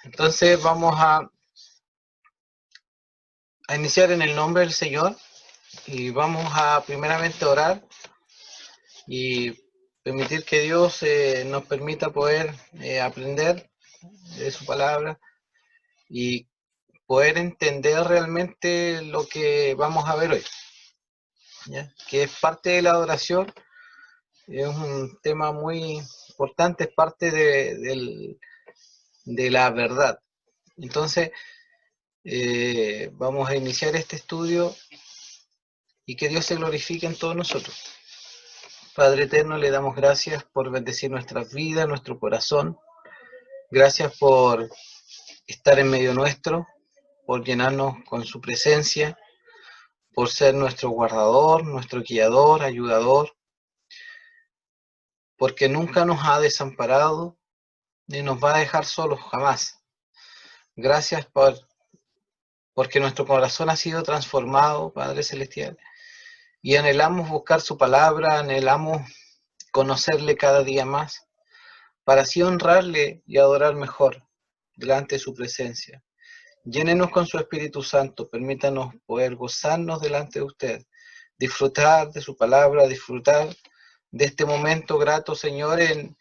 Entonces vamos a iniciar en el nombre del Señor y vamos a primeramente orar y permitir que Dios nos permita poder aprender de su palabra y poder entender realmente lo que vamos a ver hoy, ¿ya? Que es parte de la adoración, es un tema muy importante, es parte de la verdad. Entonces, vamos a iniciar este estudio y que Dios se glorifique en todos nosotros. Padre eterno, le damos gracias por bendecir nuestras vidas, nuestro corazón. Gracias por estar en medio nuestro, por llenarnos con su presencia, por ser nuestro guardador, nuestro guiador, ayudador, porque nunca nos ha desamparado ni nos va a dejar solos jamás. Gracias porque nuestro corazón ha sido transformado, Padre Celestial, y anhelamos buscar su palabra, anhelamos conocerle cada día más, para así honrarle y adorar mejor delante de su presencia. Llénenos con su Espíritu Santo, permítanos poder gozarnos delante de usted, disfrutar de su palabra, disfrutar de este momento grato, Señor, en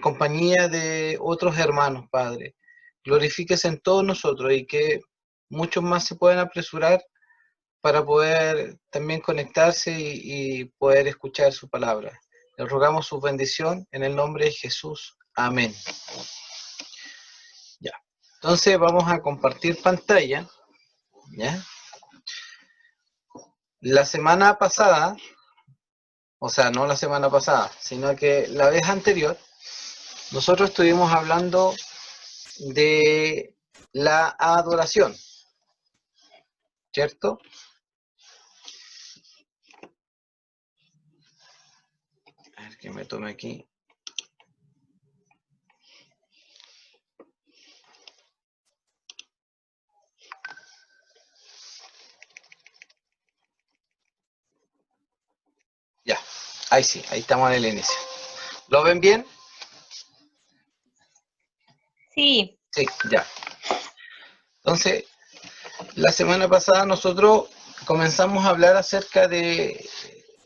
compañía de otros hermanos, Padre. Glorifíquese en todos nosotros y que muchos más se puedan apresurar para poder también conectarse y poder escuchar su palabra. Le rogamos su bendición en el nombre de Jesús. Amén. Ya. Entonces vamos a compartir pantalla. ¿Ya? La semana pasada, o sea, no la semana pasada, sino que la vez anterior, nosotros estuvimos hablando de la adoración, ¿cierto? A ver que me tome aquí. Ya, ahí sí, ahí estamos en el inicio. ¿Lo ven bien? Sí. Sí, ya. Entonces, la semana pasada nosotros comenzamos a hablar acerca de,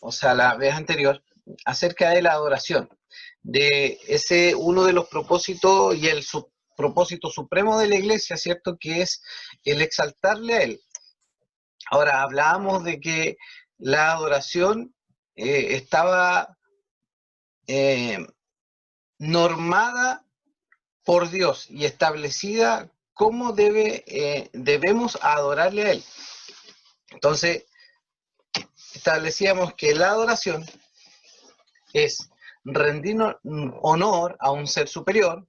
o sea, la vez anterior, acerca de la adoración, de ese uno de los propósitos y el propósito supremo de la iglesia, ¿cierto? Que es el exaltarle a Él. Ahora, hablábamos de que la adoración estaba normada por Dios y establecida cómo debemos adorarle a Él. Entonces, establecíamos que la adoración es rendir honor a un ser superior,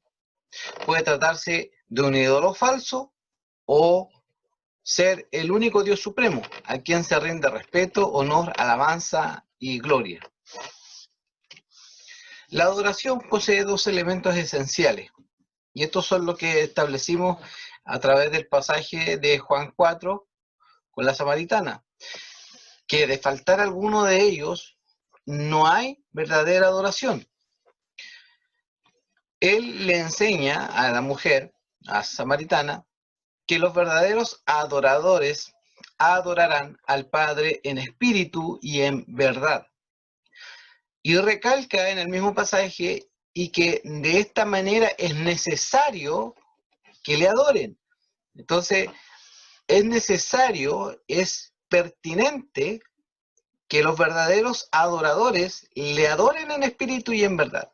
puede tratarse de un ídolo falso o ser el único Dios supremo, a quien se rinde respeto, honor, alabanza y gloria. La adoración posee dos elementos esenciales, y estos son los que establecimos a través del pasaje de Juan 4 con la samaritana, que de faltar alguno de ellos no hay verdadera adoración. Él le enseña a la mujer, a samaritana, que los verdaderos adoradores adorarán al Padre en espíritu y en verdad. Y recalca en el mismo pasaje y que de esta manera es necesario que le adoren. Entonces, es necesario, es pertinente que los verdaderos adoradores le adoren en espíritu y en verdad.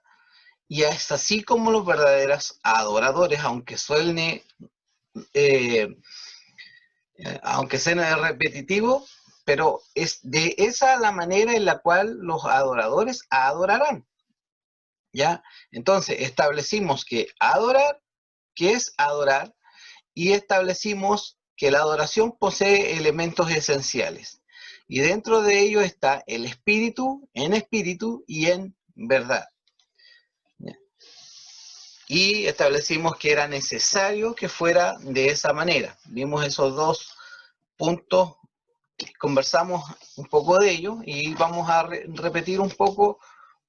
Y es así como los verdaderos adoradores, aunque suene aunque sea repetitivo, pero es de esa la manera en la cual los adoradores adorarán, ¿ya? Entonces, establecimos que adorar, ¿qué es adorar? Y establecimos que la adoración posee elementos esenciales. Y dentro de ello está el espíritu y en verdad. ¿Ya? Y establecimos que era necesario que fuera de esa manera. Vimos esos dos puntos, conversamos un poco de ello y vamos a repetir un poco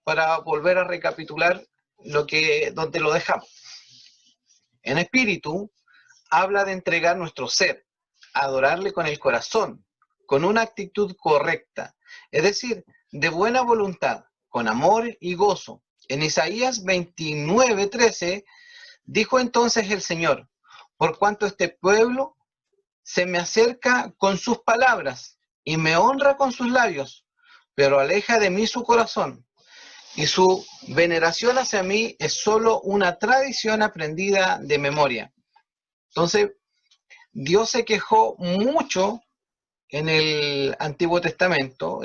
para volver a recapitular donde lo dejamos. en espíritu habla de entregar nuestro ser, adorarle con el corazón, con una actitud correcta, es decir, de buena voluntad, con amor y gozo. En Isaías 29:13 dijo entonces el Señor: por cuanto este pueblo se me acerca con sus palabras y me honra con sus labios, pero aleja de mí su corazón, y su veneración hacia mí es solo una tradición aprendida de memoria. Entonces, Dios se quejó mucho en el Antiguo Testamento,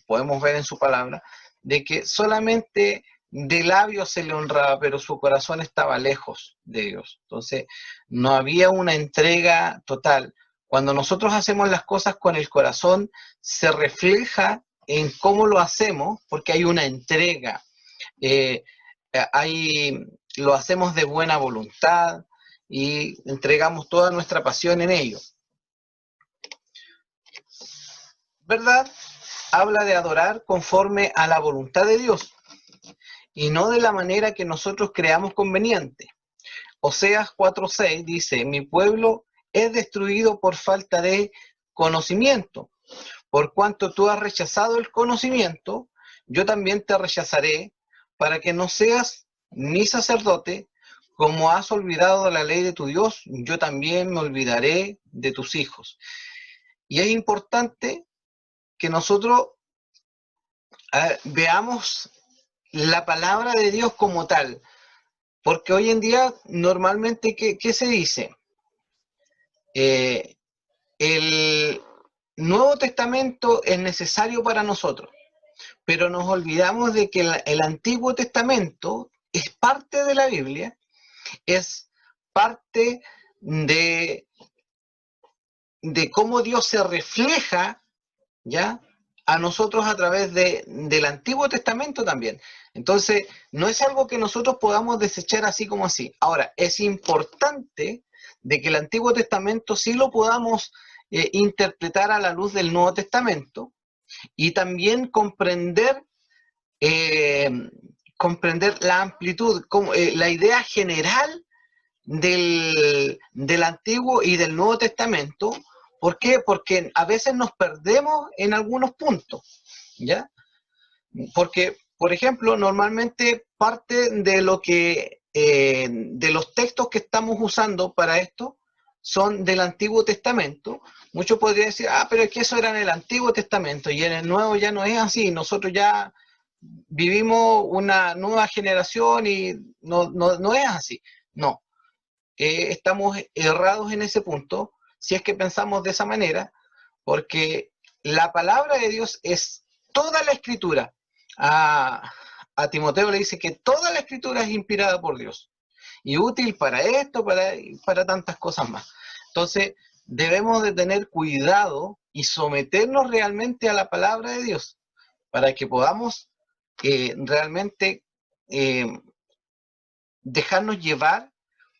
podemos ver en su palabra, de que solamente de labios se le honraba, pero su corazón estaba lejos de Dios. Entonces, no había una entrega total. Cuando nosotros hacemos las cosas con el corazón, se refleja en cómo lo hacemos, porque hay una entrega. Eh, lo hacemos de buena voluntad y entregamos toda nuestra pasión en ello. ¿Verdad? Habla de adorar conforme a la voluntad de Dios y no de la manera que nosotros creamos conveniente. Oseas 4:6 dice: mi pueblo es destruido por falta de conocimiento. Por cuanto tú has rechazado el conocimiento, yo también te rechazaré, para que no seas mi sacerdote. Como has olvidado la ley de tu Dios, yo también me olvidaré de tus hijos. Y es importante que nosotros veamos la palabra de Dios como tal, porque hoy en día normalmente, ¿qué se dice? El Nuevo Testamento es necesario para nosotros, pero nos olvidamos de que el Antiguo Testamento es parte de la Biblia, es parte de cómo Dios se refleja, ¿ya?, a nosotros a través del Antiguo Testamento también. Entonces, no es algo que nosotros podamos desechar así como así. Ahora, es importante de que el Antiguo Testamento sí lo podamos interpretar a la luz del Nuevo Testamento y también comprender la amplitud, la idea general del Antiguo y del Nuevo Testamento. ¿Por qué? Porque a veces nos perdemos en algunos puntos, ¿ya? Porque, por ejemplo, normalmente parte de lo que, de los textos que estamos usando para esto son del Antiguo Testamento. Muchos podrían decir: pero es que eso era en el Antiguo Testamento y en el Nuevo ya no es así. Nosotros ya vivimos una nueva generación y no es así. No, estamos errados en ese punto si es que pensamos de esa manera, porque la palabra de Dios es toda la Escritura. A Timoteo le dice que toda la Escritura es inspirada por Dios y útil para esto, para tantas cosas más. Entonces, debemos de tener cuidado y someternos realmente a la palabra de Dios para que podamos realmente dejarnos llevar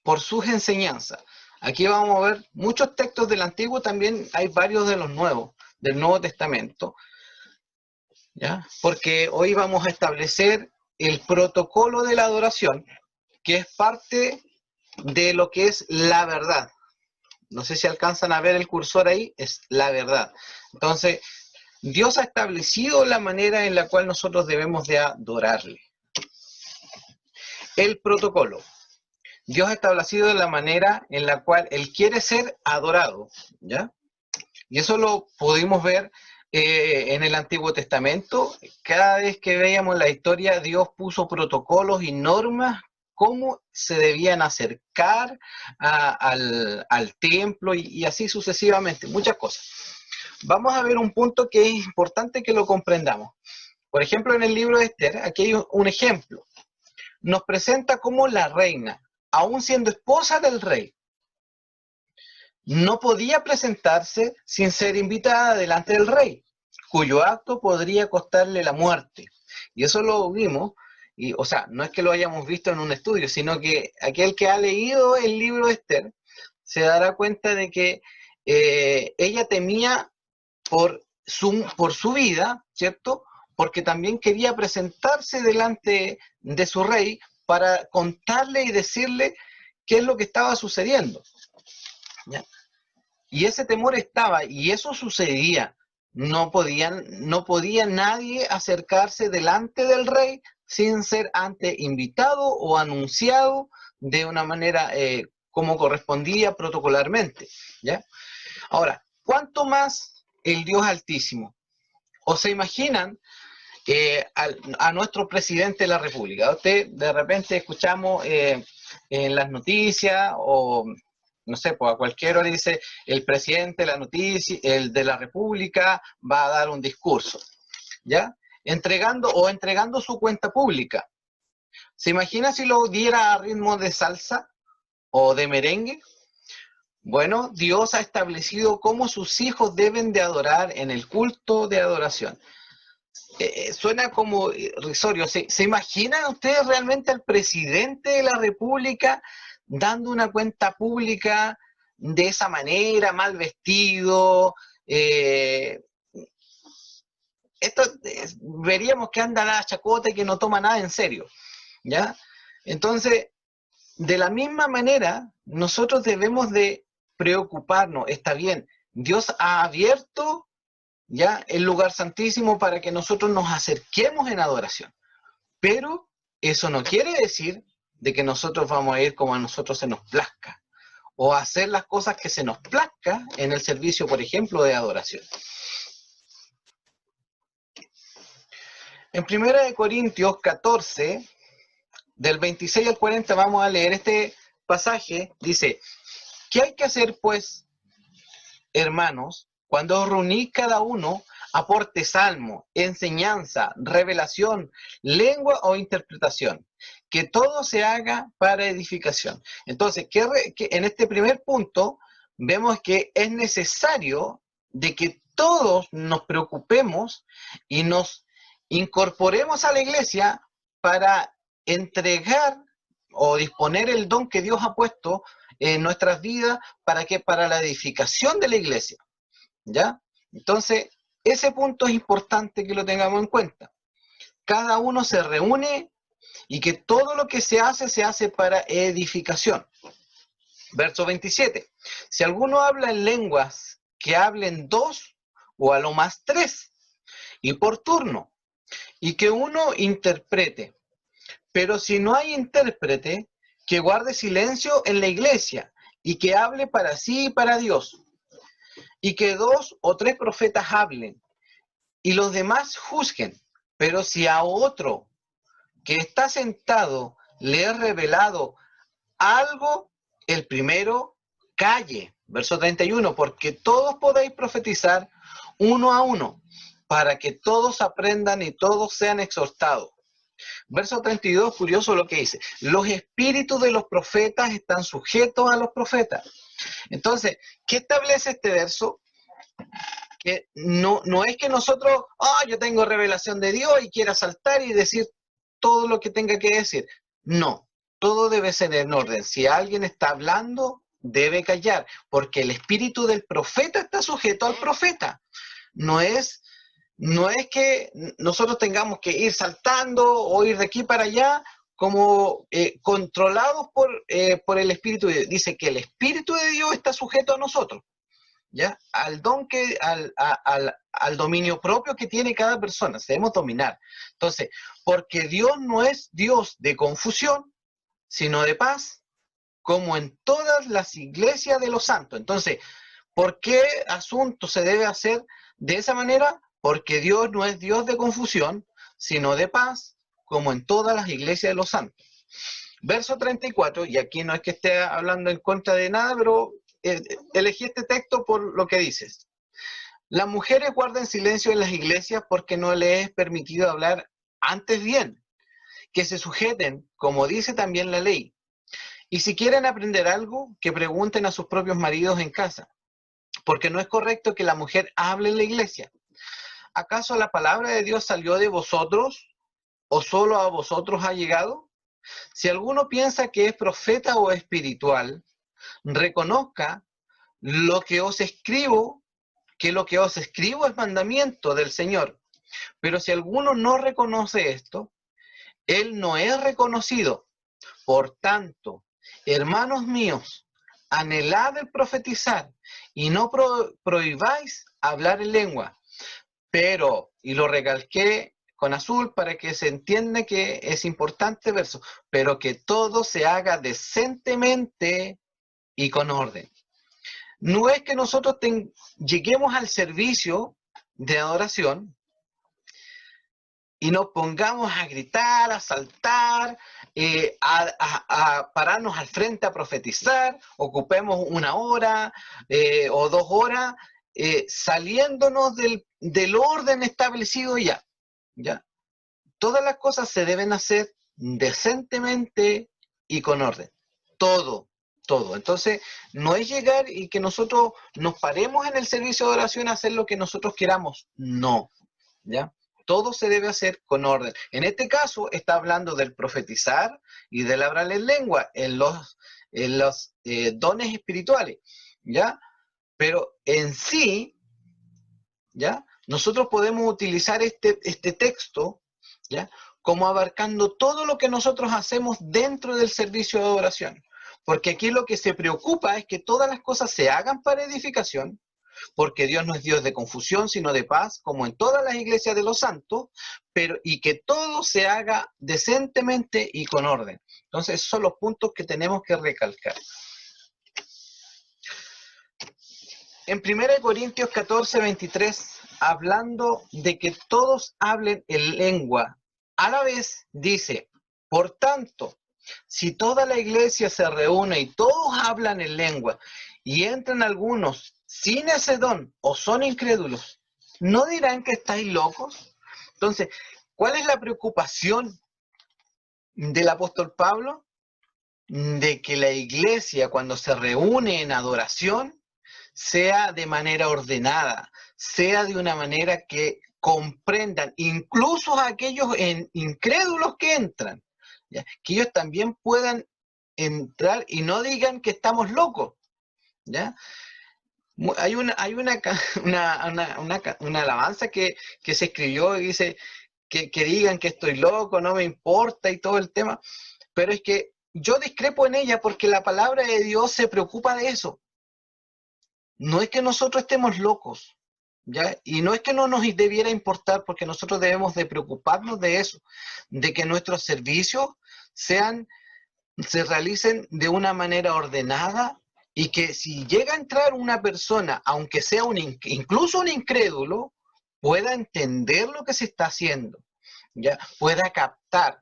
por sus enseñanzas. Aquí vamos a ver muchos textos del Antiguo, también hay varios de los nuevos, del Nuevo Testamento, ¿ya? Porque hoy vamos a establecer el protocolo de la adoración, que es parte de lo que es la verdad. No sé si alcanzan a ver el cursor ahí, es la verdad. Entonces, Dios ha establecido la manera en la cual nosotros debemos de adorarle. El protocolo. Dios ha establecido la manera en la cual Él quiere ser adorado, ¿ya? Y eso lo pudimos ver en el Antiguo Testamento. Cada vez que veíamos la historia, Dios puso protocolos y normas cómo se debían acercar al templo y así sucesivamente, muchas cosas. Vamos a ver un punto que es importante que lo comprendamos. Por ejemplo, en el libro de Esther, aquí hay un ejemplo. Nos presenta cómo la reina, aún siendo esposa del rey, no podía presentarse sin ser invitada delante del rey, cuyo acto podría costarle la muerte. Y eso lo vimos, y, o sea, no es que lo hayamos visto en un estudio, sino que aquel que ha leído el libro de Esther se dará cuenta de que ella temía por su vida, ¿cierto? Porque también quería presentarse delante de su rey para contarle y decirle qué es lo que estaba sucediendo. ¿Ya? Y ese temor estaba, y eso sucedía. No podía nadie acercarse delante del rey sin ser antes invitado o anunciado de una manera como correspondía protocolarmente. ¿Ya? Ahora, ¿cuánto más el Dios Altísimo? ¿O se imaginan a nuestro presidente de la República? Usted de repente escuchamos en las noticias o no sé, pues a cualquiera le dice el presidente de la noticia, el de la República va a dar un discurso, ¿ya? Entregando su cuenta pública. ¿Se imagina si lo diera a ritmo de salsa o de merengue? Bueno, Dios ha establecido cómo sus hijos deben de adorar en el culto de adoración. Suena como irrisorio. ¿Se imaginan ustedes realmente al presidente de la República dando una cuenta pública de esa manera, mal vestido? Veríamos que anda la chacota y que no toma nada en serio, ¿ya? Entonces, de la misma manera, nosotros debemos de preocuparnos. Está bien, Dios ha abierto ya el lugar santísimo para que nosotros nos acerquemos en adoración. Pero eso no quiere decir de que nosotros vamos a ir como a nosotros se nos plazca, o a hacer las cosas que se nos plazca en el servicio, por ejemplo, de adoración. En 1 Corintios 14, del 26 al 40, vamos a leer este pasaje. Dice, ¿qué hay que hacer, pues, hermanos, cuando os reunís cada uno aporte salmo, enseñanza, revelación, lengua o interpretación? Que todo se haga para edificación. Entonces, que en este primer punto vemos que es necesario de que todos nos preocupemos y nos incorporemos a la iglesia para entregar o disponer el don que Dios ha puesto en nuestras vidas para la edificación de la iglesia. ¿Ya? Entonces, ese punto es importante que lo tengamos en cuenta. Cada uno se reúne y que todo lo que se hace para edificación. Verso 27. Si alguno habla en lenguas, que hablen 2 o a lo más 3, y por turno, y que uno interprete. Pero si no hay intérprete, que guarde silencio en la iglesia y que hable para sí y para Dios. Y que 2 o 3 profetas hablen y los demás juzguen. Pero si a otro que está sentado le he revelado algo, el primero calle. Verso 31, porque todos podéis profetizar uno a uno, para que todos aprendan y todos sean exhortados. Verso 32, curioso lo que dice. Los espíritus de los profetas están sujetos a los profetas. Entonces, ¿qué establece este verso? Que no es que nosotros, yo tengo revelación de Dios y quiera saltar y decir todo lo que tenga que decir. No, todo debe ser en orden. Si alguien está hablando, debe callar, porque el espíritu del profeta está sujeto al profeta. No es que nosotros tengamos que ir saltando o ir de aquí para allá como controlados por el Espíritu de Dios. Dice que el Espíritu de Dios está sujeto a nosotros, ¿ya? Al dominio propio que tiene cada persona. Debemos dominar. Entonces, porque Dios no es Dios de confusión, sino de paz, como en todas las iglesias de los santos. Entonces, ¿por qué asunto se debe hacer de esa manera? Porque Dios no es Dios de confusión, sino de paz, como en todas las iglesias de los santos. Verso 34, y aquí no es que esté hablando en contra de nada, pero elegí este texto por lo que dices. Las mujeres guardan silencio en las iglesias porque no les es permitido hablar antes bien, que se sujeten, como dice también la ley. Y si quieren aprender algo, que pregunten a sus propios maridos en casa, porque no es correcto que la mujer hable en la iglesia. ¿Acaso la palabra de Dios salió de vosotros o solo a vosotros ha llegado? Si alguno piensa que es profeta o espiritual, reconozca lo que os escribo, que lo que os escribo es mandamiento del Señor. Pero si alguno no reconoce esto, él no es reconocido. Por tanto, hermanos míos, anhelad el profetizar y no prohibáis hablar en lengua. Pero, y lo recalqué con azul para que se entienda que es importante verso, pero que todo se haga decentemente y con orden. No es que nosotros lleguemos al servicio de adoración y nos pongamos a gritar, a saltar, a pararnos al frente a profetizar, ocupemos 1 hora o 2 horas, saliéndonos del orden establecido ya. Todas las cosas se deben hacer decentemente y con orden. Todo. Entonces, no es llegar y que nosotros nos paremos en el servicio de oración a hacer lo que nosotros queramos. No. ¿Ya? Todo se debe hacer con orden. En este caso, está hablando del profetizar y del hablar en lengua, en los dones espirituales. ¿Ya? Pero en sí, ¿ya? Nosotros podemos utilizar este texto, ¿ya? Como abarcando todo lo que nosotros hacemos dentro del servicio de adoración. Porque aquí lo que se preocupa es que todas las cosas se hagan para edificación, porque Dios no es Dios de confusión, sino de paz, como en todas las iglesias de los santos, y que todo se haga decentemente y con orden. Entonces, esos son los puntos que tenemos que recalcar. En 1 Corintios 14, 23, hablando de que todos hablen en lengua, a la vez dice, por tanto, si toda la iglesia se reúne y todos hablan en lengua, y entran algunos sin ese don o son incrédulos, ¿no dirán que estáis locos? Entonces, ¿cuál es la preocupación del apóstol Pablo? De que la iglesia, cuando se reúne en adoración, sea de manera ordenada, sea de una manera que comprendan, incluso a aquellos incrédulos que entran, ¿ya? Que ellos también puedan entrar y no digan que estamos locos, ¿ya? Hay una alabanza que se escribió y dice que digan que estoy loco, no me importa y todo el tema, pero es que yo discrepo en ella porque la palabra de Dios se preocupa de eso. No es que nosotros estemos locos, ¿ya? Y no es que no nos debiera importar, porque nosotros debemos de preocuparnos de eso, de que nuestros servicios se realicen de una manera ordenada y que si llega a entrar una persona, aunque sea incluso un incrédulo, pueda entender lo que se está haciendo, ¿ya? Pueda captar.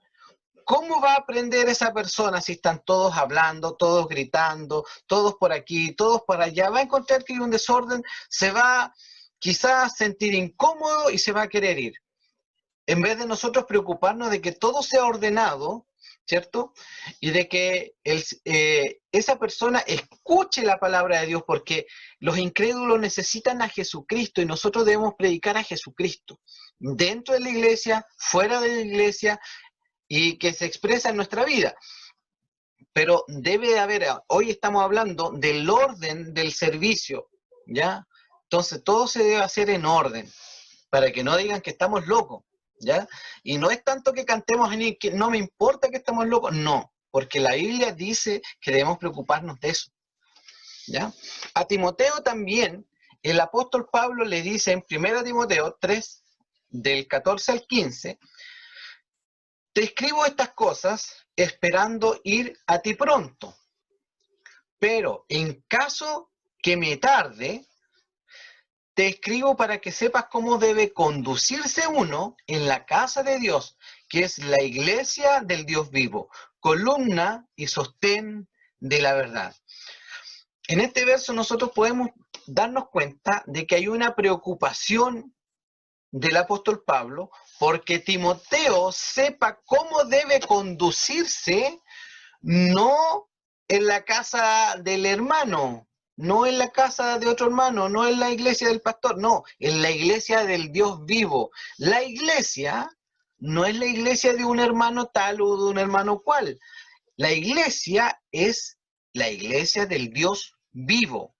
¿Cómo va a aprender esa persona si están todos hablando, todos gritando, todos por aquí, todos por allá? Va a encontrar que hay un desorden, se va quizás sentir incómodo y se va a querer ir. En vez de nosotros preocuparnos de que todo sea ordenado, ¿cierto? Y de que esa persona escuche la palabra de Dios, porque los incrédulos necesitan a Jesucristo y nosotros debemos predicar a Jesucristo. Dentro de la iglesia, fuera de la iglesia, y que se expresa en nuestra vida. Pero debe de haber, hoy estamos hablando del orden del servicio, ¿ya? Entonces todo se debe hacer en orden, para que no digan que estamos locos, ¿ya? Y no es tanto que cantemos ni que no me importa que estamos locos, no, porque la Biblia dice que debemos preocuparnos de eso, ¿ya? A Timoteo también, el apóstol Pablo le dice en 1 Timoteo 3, del 14 al 15, te escribo estas cosas esperando ir a ti pronto, pero en caso que me tarde, te escribo para que sepas cómo debe conducirse uno en la casa de Dios, que es la iglesia del Dios vivo, columna y sostén de la verdad. En este verso nosotros podemos darnos cuenta de que hay una preocupación del apóstol Pablo porque Timoteo sepa cómo debe conducirse, no en la casa del hermano, no en la casa de otro hermano, no en la iglesia del pastor, no, en la iglesia del Dios vivo. La iglesia no es la iglesia de un hermano tal o de un hermano cual. La iglesia es la iglesia del Dios vivo.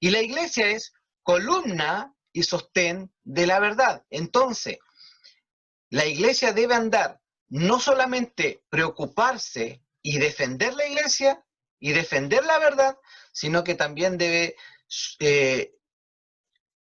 Y la iglesia es columna y sostén de la verdad. Entonces, la iglesia debe andar, no solamente preocuparse y defender la iglesia, y defender la verdad, sino que también debe eh,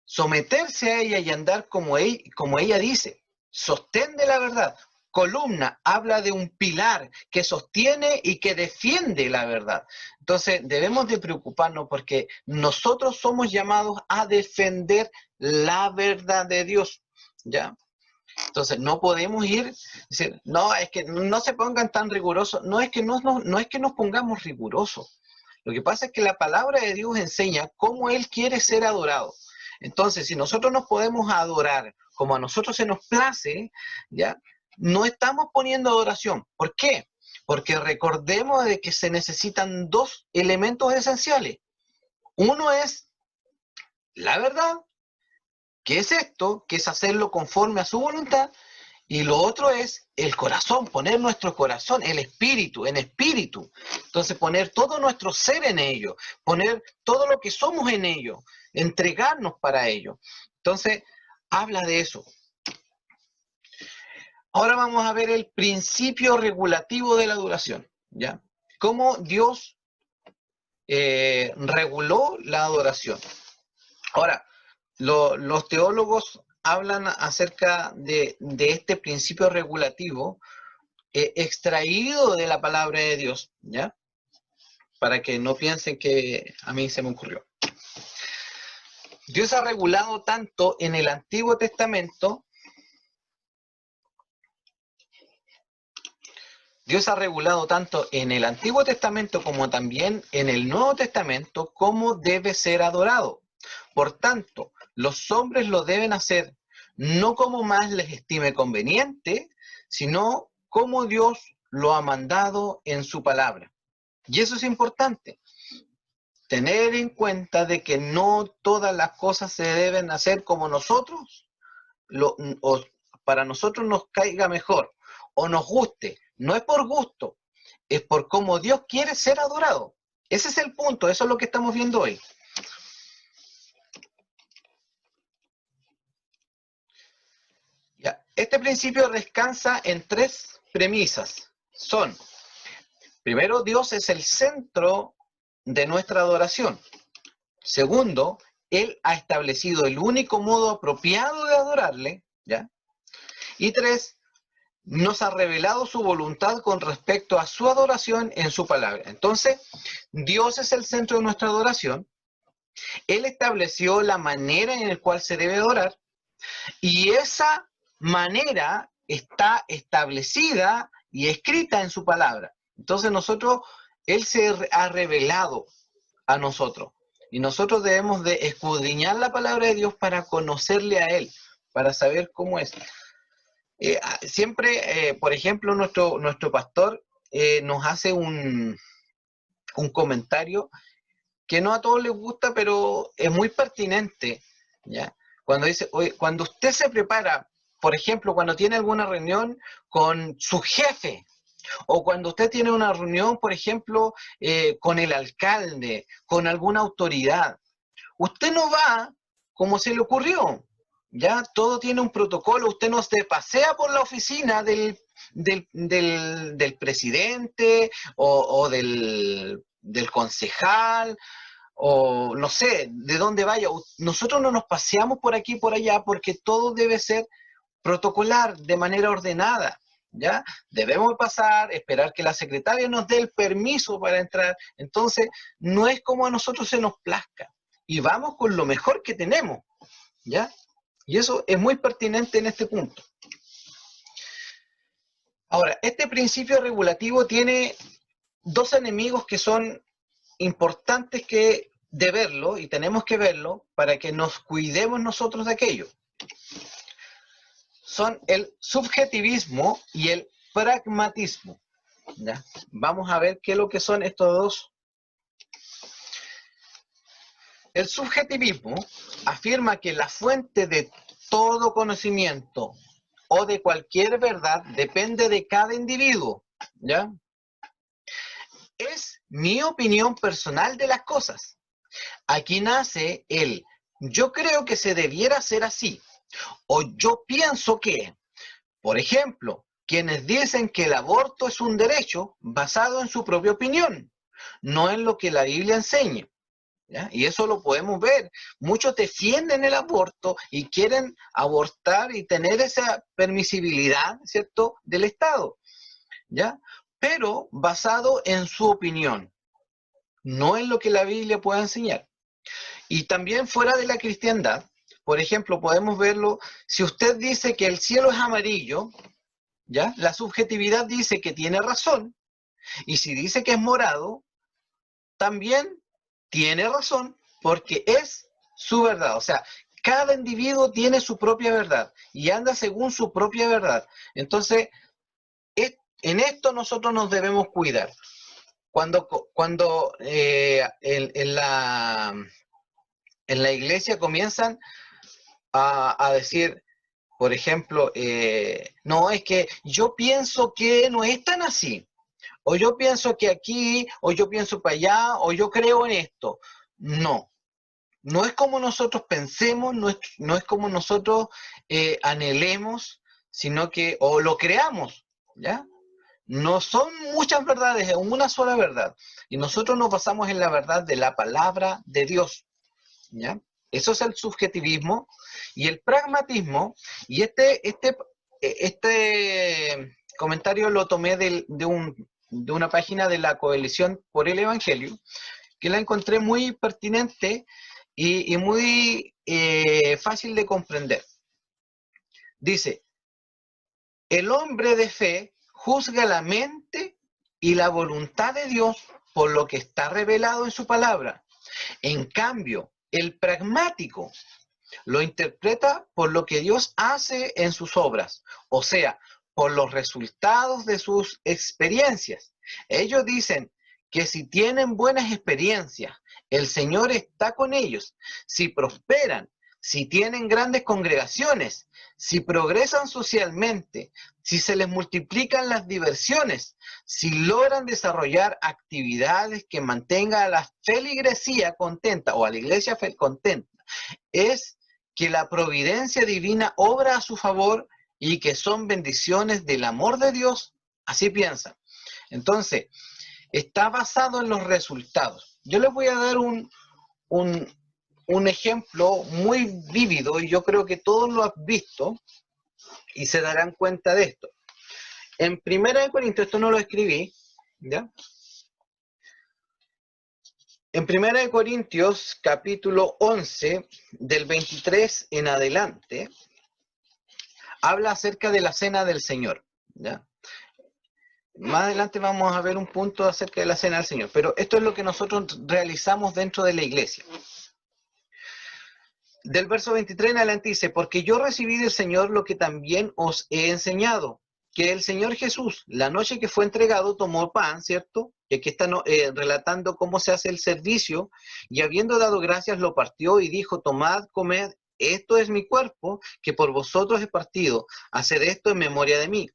someterse a ella y andar como ella dice. Sostén de la verdad. Columna habla de un pilar que sostiene y que defiende la verdad. Entonces debemos de preocuparnos porque nosotros somos llamados a defender la verdad de Dios, ¿ya? Entonces no podemos ir, decir, no, es que no se pongan tan rigurosos, no es que no es que nos pongamos rigurosos. Lo que pasa es que la palabra de Dios enseña cómo Él quiere ser adorado. Entonces, si nosotros nos podemos adorar como a nosotros se nos place, ¿ya? No estamos poniendo adoración. ¿Por qué? Porque recordemos de que se necesitan dos elementos esenciales. Uno es la verdad, que es esto, que es hacerlo conforme a su voluntad, y lo otro es el corazón, poner nuestro corazón, el espíritu, en espíritu. Entonces poner todo nuestro ser en ello, poner todo lo que somos en ello, entregarnos para ello. Entonces, habla de eso. Ahora vamos a ver el principio regulativo de la adoración, ¿ya? Cómo Dios reguló la adoración. Ahora, los teólogos hablan acerca de este principio regulativo extraído de la palabra de Dios, ¿ya? Para que no piensen que a mí se me ocurrió. Dios ha regulado tanto en el Antiguo Testamento, Dios ha regulado tanto en el Antiguo Testamento como también en el Nuevo Testamento cómo debe ser adorado. Por tanto, los hombres lo deben hacer no como más les estime conveniente, sino como Dios lo ha mandado en su palabra. Y eso es importante. Tener en cuenta de que no todas las cosas se deben hacer como nosotros, o para nosotros nos caiga mejor, o nos guste. No es por gusto, es por cómo Dios quiere ser adorado. Ese es el punto, eso es lo que estamos viendo hoy. Ya. Este principio descansa en tres premisas. Son, primero, Dios es el centro de nuestra adoración. Segundo, Él ha establecido el único modo apropiado de adorarle, ¿ya? Y tres, nos ha revelado su voluntad con respecto a su adoración en su palabra. Entonces, Dios es el centro de nuestra adoración. Él estableció la manera en la cual se debe adorar y esa manera está establecida y escrita en su palabra. Entonces Él se ha revelado a nosotros. Y nosotros debemos de escudriñar la palabra de Dios para conocerle a Él, para saber cómo es. Siempre, por ejemplo, nuestro pastor nos hace un comentario que no a todos les gusta, pero es muy pertinente, ¿ya? Cuando dice, oye, cuando usted se prepara, por ejemplo, cuando tiene alguna reunión con su jefe, o cuando usted tiene una reunión, por ejemplo, con el alcalde, con alguna autoridad, usted no va como se le ocurrió, ¿ya? Todo tiene un protocolo, usted no se pasea por la oficina del presidente o del concejal, o no sé, de dónde vaya. Nosotros no nos paseamos por aquí y por allá porque todo debe ser protocolar, de manera ordenada, ¿ya? Debemos pasar, esperar que la secretaria nos dé el permiso para entrar. Entonces, no es como a nosotros se nos plazca. Y vamos con lo mejor que tenemos, ¿ya? Y eso es muy pertinente en este punto. Ahora, este principio regulativo tiene dos enemigos que son importantes de verlo, y tenemos que verlo para que nos cuidemos nosotros de aquello. Son el subjetivismo y el pragmatismo, ¿ya? Vamos a ver qué es lo que son estos dos. El subjetivismo afirma que la fuente de todo conocimiento o de cualquier verdad depende de cada individuo, ¿ya? Es mi opinión personal de las cosas. Aquí nace el yo creo que se debiera hacer así, o yo pienso que, por ejemplo, quienes dicen que el aborto es un derecho basado en su propia opinión, no en lo que la Biblia enseña. ¿Ya? Y eso lo podemos ver. Muchos defienden el aborto y quieren abortar y tener esa permisibilidad, ¿cierto?, del Estado, ¿ya? Pero basado en su opinión, no en lo que la Biblia pueda enseñar. Y también fuera de la cristiandad, por ejemplo, podemos verlo, si usted dice que el cielo es amarillo, ¿ya? La subjetividad dice que tiene razón, y si dice que es morado, también tiene razón, porque es su verdad. O sea, cada individuo tiene su propia verdad y anda según su propia verdad. Entonces, en esto nosotros nos debemos cuidar. Cuando en la iglesia comienzan a decir, por ejemplo, no, es que yo pienso que no es tan así. O yo pienso que aquí, o yo pienso para allá, o yo creo en esto. No, no es como nosotros pensemos, no es como nosotros anhelemos, sino que, o lo creamos, ¿ya? No son muchas verdades, es una sola verdad. Y nosotros nos basamos en la verdad de la palabra de Dios, ¿ya? Eso es el subjetivismo y el pragmatismo. Y este comentario lo tomé de una página de la Coalición por el Evangelio, que la encontré muy pertinente y muy fácil de comprender. Dice, el hombre de fe juzga la mente y la voluntad de Dios por lo que está revelado en su palabra. En cambio, el pragmático lo interpreta por lo que Dios hace en sus obras, o sea, por los resultados de sus experiencias. Ellos dicen que si tienen buenas experiencias, el Señor está con ellos. Si prosperan, si tienen grandes congregaciones, si progresan socialmente, si se les multiplican las diversiones, si logran desarrollar actividades que mantengan a la feligresía contenta o a la iglesia contenta, es que la providencia divina obra a su favor y que son bendiciones del amor de Dios. Así piensan. Entonces, está basado en los resultados. Yo les voy a dar un ejemplo muy vívido y yo creo que todos lo han visto y se darán cuenta de esto. En 1 Corintios, esto no lo escribí, ¿ya? En 1 Corintios, capítulo 11, del 23 en adelante, habla acerca de la cena del Señor, ¿ya? Más adelante vamos a ver un punto acerca de la cena del Señor, pero esto es lo que nosotros realizamos dentro de la iglesia. Del verso 23 en adelante dice, porque yo recibí del Señor lo que también os he enseñado, que el Señor Jesús, la noche que fue entregado, tomó pan, ¿cierto? Y aquí está relatando cómo se hace el servicio, y habiendo dado gracias lo partió y dijo, tomad, comed, esto es mi cuerpo, que por vosotros he partido, haced esto en memoria de mí.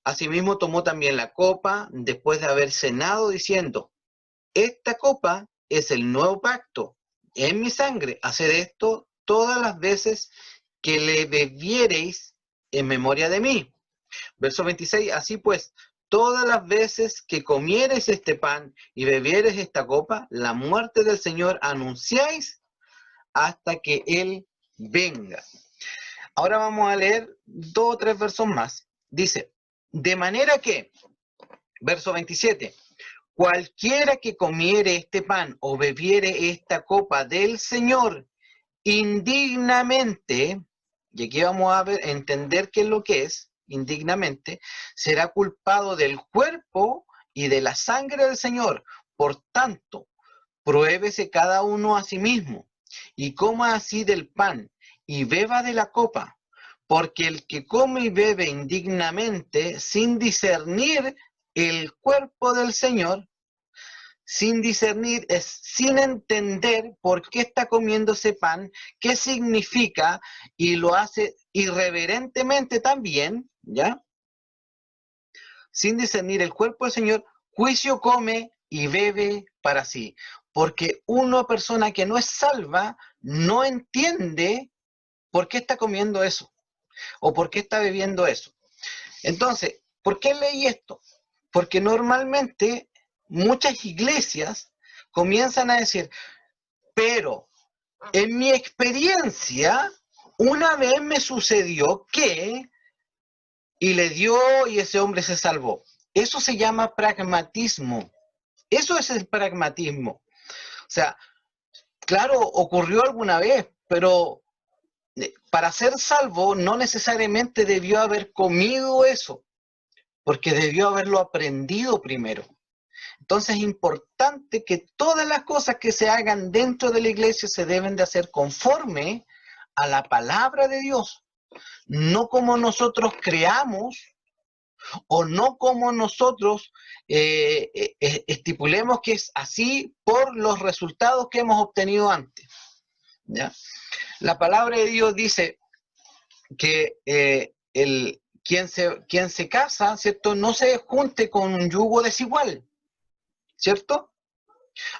Asimismo tomó también la copa, después de haber cenado, diciendo, esta copa es el nuevo pacto en mi sangre. Haced esto todas las veces que le bebiereis en memoria de mí. Verso 26, así pues, todas las veces que comiereis este pan y bebiereis esta copa, la muerte del Señor anunciáis hasta que Él venga. Ahora vamos a leer 2 o 3 versos más. Dice, de manera que, verso 27, cualquiera que comiere este pan o bebiere esta copa del Señor indignamente, y aquí vamos a entender qué es lo que es indignamente, será culpado del cuerpo y de la sangre del Señor. Por tanto, pruébese cada uno a sí mismo y coma así del pan y beba de la copa, porque el que come y bebe indignamente sin discernir el cuerpo del Señor, sin discernir es sin entender por qué está comiendo ese pan, qué significa, y lo hace irreverentemente también, ¿ya? Sin discernir el cuerpo del Señor, juicio come y bebe para sí. Porque una persona que no es salva no entiende por qué está comiendo eso o por qué está bebiendo eso. Entonces, ¿por qué leí esto? Porque normalmente muchas iglesias comienzan a decir, pero en mi experiencia, una vez me sucedió que, y le dio y ese hombre se salvó. Eso se llama pragmatismo. Eso es el pragmatismo. O sea, claro, ocurrió alguna vez, pero para ser salvo no necesariamente debió haber comido eso, porque debió haberlo aprendido primero. Entonces es importante que todas las cosas que se hagan dentro de la iglesia se deben de hacer conforme a la palabra de Dios, no como nosotros creamos o no como nosotros estipulemos que es así por los resultados que hemos obtenido antes, ¿ya? La palabra de Dios dice que quien se casa, ¿cierto?, no se junte con un yugo desigual, ¿cierto?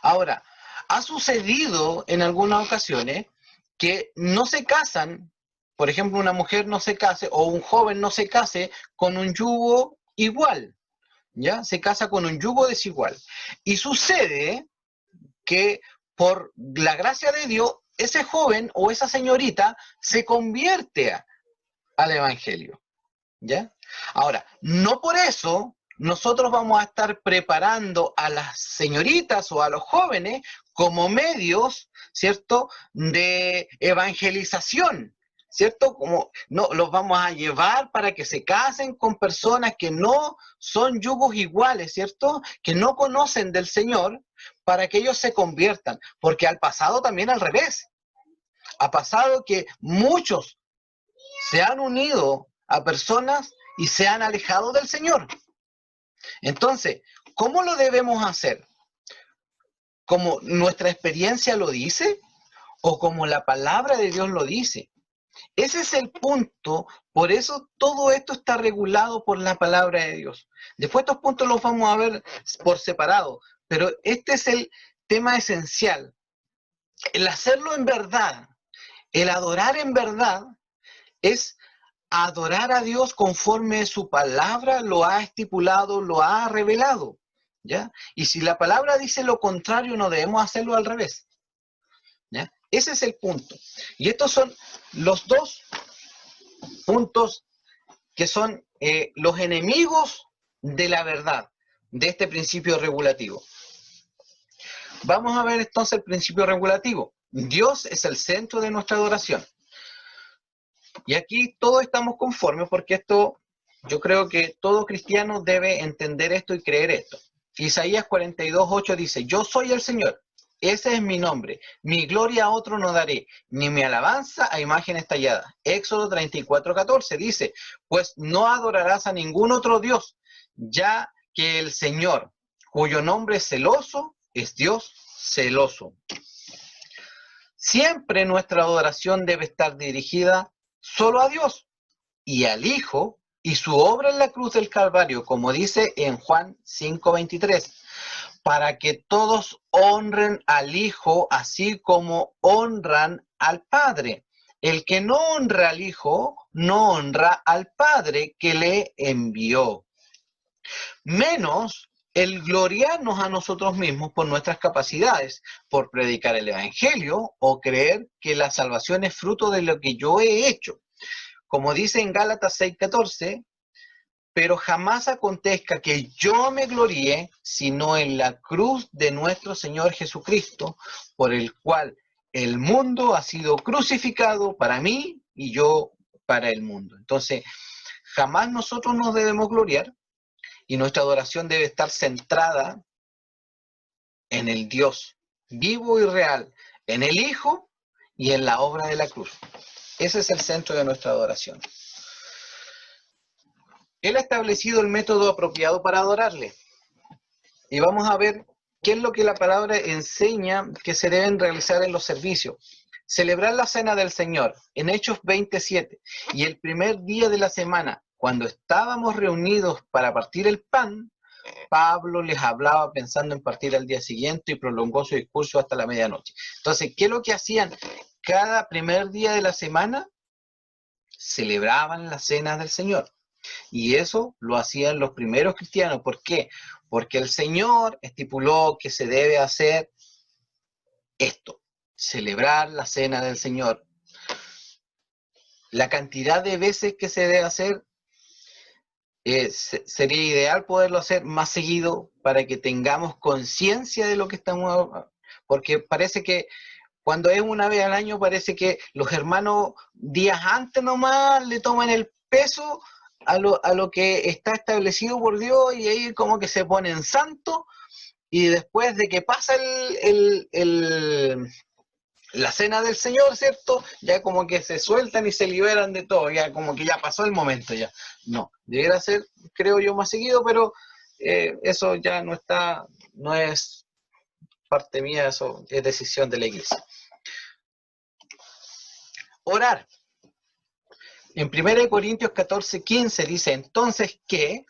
Ahora, ha sucedido en algunas ocasiones que no se casan, por ejemplo, una mujer no se case o un joven no se case con un yugo igual, ¿ya? Se casa con un yugo desigual. Y sucede que por la gracia de Dios, ese joven o esa señorita se convierte al evangelio, ¿ya? Ahora, no por eso nosotros vamos a estar preparando a las señoritas o a los jóvenes como medios, ¿cierto?, de evangelización, ¿cierto? Como no los vamos a llevar para que se casen con personas que no son yugos iguales, ¿cierto?, que no conocen del Señor, para que ellos se conviertan, porque al pasado también al revés. Ha pasado que muchos se han unido a personas y se han alejado del Señor. Entonces, ¿cómo lo debemos hacer? ¿Como nuestra experiencia lo dice o como la palabra de Dios lo dice? Ese es el punto, por eso todo esto está regulado por la palabra de Dios. Después estos puntos los vamos a ver por separado, pero este es el tema esencial. El hacerlo en verdad, el adorar en verdad, es adorar a Dios conforme su palabra lo ha estipulado, lo ha revelado, ¿ya? Y si la palabra dice lo contrario, no debemos hacerlo al revés, ¿ya? Ese es el punto. Y estos son los dos puntos que son los enemigos de la verdad, de este principio regulativo. Vamos a ver entonces el principio regulativo. Dios es el centro de nuestra adoración. Y aquí todos estamos conformes porque esto, yo creo que todo cristiano debe entender esto y creer esto. Isaías 42:8 dice, yo soy el Señor, ese es mi nombre, mi gloria a otro no daré, ni mi alabanza a imágenes talladas. Éxodo 34:14 dice, pues no adorarás a ningún otro Dios, ya que el Señor, cuyo nombre es celoso, es Dios celoso. Siempre nuestra adoración debe estar dirigida solo a Dios y al Hijo y su obra en la cruz del Calvario, como dice en Juan 5:23, para que todos honren al Hijo así como honran al Padre. El que no honra al Hijo, no honra al Padre que le envió. Menos el gloriarnos a nosotros mismos por nuestras capacidades, por predicar el Evangelio o creer que la salvación es fruto de lo que yo he hecho. Como dice en Gálatas 6:14, pero jamás acontezca que yo me gloríe, sino en la cruz de nuestro Señor Jesucristo, por el cual el mundo ha sido crucificado para mí y yo para el mundo. Entonces, jamás nosotros nos debemos gloriar y nuestra adoración debe estar centrada en el Dios vivo y real, en el Hijo y en la obra de la cruz. Ese es el centro de nuestra adoración. Él ha establecido el método apropiado para adorarle. Y vamos a ver qué es lo que la palabra enseña que se deben realizar en los servicios. Celebrar la cena del Señor, en Hechos 27, y el primer día de la semana, cuando estábamos reunidos para partir el pan, Pablo les hablaba pensando en partir al día siguiente y prolongó su discurso hasta la medianoche. Entonces, ¿qué es lo que hacían? Cada primer día de la semana celebraban la cena del Señor. Y eso lo hacían los primeros cristianos. ¿Por qué? Porque el Señor estipuló que se debe hacer esto, celebrar la cena del Señor. La cantidad de veces que se debe hacer, sería ideal poderlo hacer más seguido para que tengamos conciencia de lo que estamos, porque parece que cuando es una vez al año, parece que los hermanos días antes nomás le toman el peso a lo que está establecido por Dios, y ahí como que se ponen santos, y después de que pasa la cena del Señor, ¿cierto? Ya como que se sueltan y se liberan de todo, ya como que ya pasó el momento ya. No, debería ser, creo yo, más seguido, pero eso ya no está, no es parte mía, eso es decisión de la iglesia. Orar. En 1 Corintios 14:15 dice, entonces, ¿qué?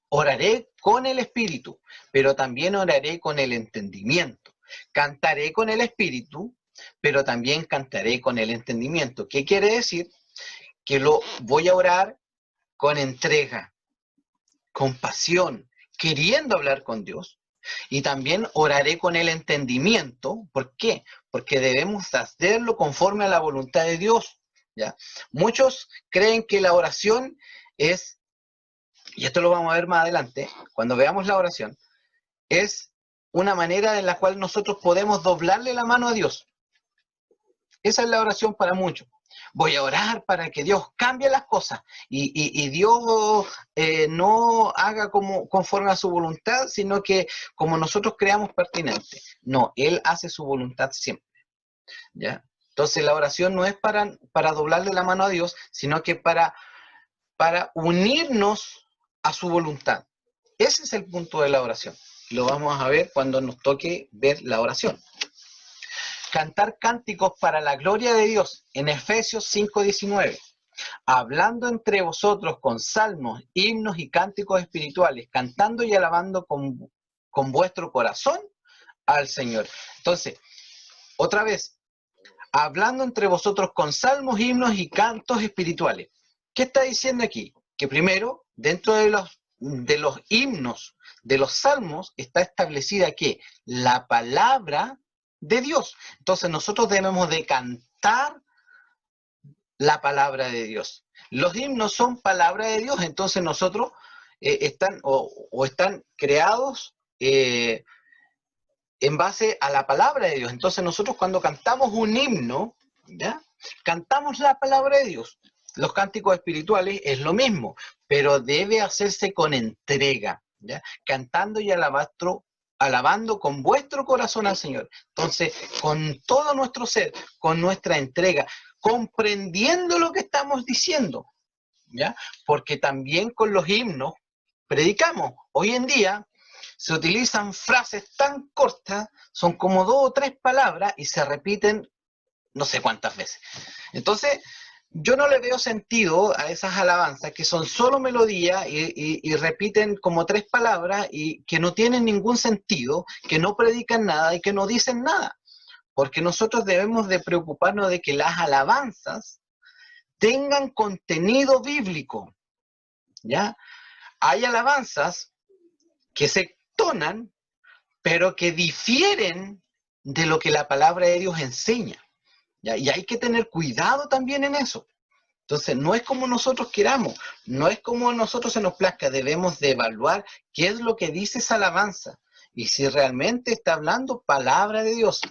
Oraré con el espíritu, pero también oraré con el entendimiento. Cantaré con el espíritu, pero también cantaré con el entendimiento. ¿Qué quiere decir? Que lo voy a orar con entrega, con pasión, queriendo hablar con Dios. Y también oraré con el entendimiento. ¿Por qué? Porque debemos hacerlo conforme a la voluntad de Dios. ¿Ya? Muchos creen que la oración es, y esto lo vamos a ver más adelante, cuando veamos la oración, es una manera en la cual nosotros podemos doblarle la mano a Dios. Esa es la oración para muchos. Voy a orar para que Dios cambie las cosas y Dios no haga conforme a su voluntad, sino que como nosotros creamos pertinente. No, Él hace su voluntad siempre. ¿Ya? Entonces la oración no es para doblarle la mano a Dios, sino que para unirnos a su voluntad. Ese es el punto de la oración. Lo vamos a ver cuando nos toque ver la oración. Cantar cánticos para la gloria de Dios, en Efesios 5:19. Hablando entre vosotros con salmos, himnos y cánticos espirituales, cantando y alabando con vuestro corazón al Señor. Entonces, otra vez, hablando entre vosotros con salmos, himnos y cantos espirituales. ¿Qué está diciendo aquí? Que primero, dentro de los himnos, de los salmos, está establecida que la palabra de Dios. Entonces nosotros debemos de cantar la palabra de Dios. Los himnos son palabra de Dios, entonces nosotros están creados en base a la palabra de Dios. Entonces nosotros cuando cantamos un himno, ¿ya? Cantamos la palabra de Dios. Los cánticos espirituales es lo mismo, pero debe hacerse con entrega, ¿ya? Cantando y alabando con vuestro corazón al Señor. Entonces, con todo nuestro ser, con nuestra entrega, comprendiendo lo que estamos diciendo, ¿ya? Porque también con los himnos predicamos. Hoy en día se utilizan frases tan cortas, son como 2 o 3 palabras y se repiten no sé cuántas veces. Entonces, yo no le veo sentido a esas alabanzas que son solo melodía y repiten como 3 palabras y que no tienen ningún sentido, que no predican nada y que no dicen nada. Porque nosotros debemos de preocuparnos de que las alabanzas tengan contenido bíblico, ¿ya? Hay alabanzas que se tonan, pero que difieren de lo que la palabra de Dios enseña, ¿ya? Y hay que tener cuidado también en eso. Entonces, no es como nosotros queramos, no es como a nosotros se nos plazca, debemos de evaluar qué es lo que dice esa alabanza y si realmente está hablando palabra de Dios.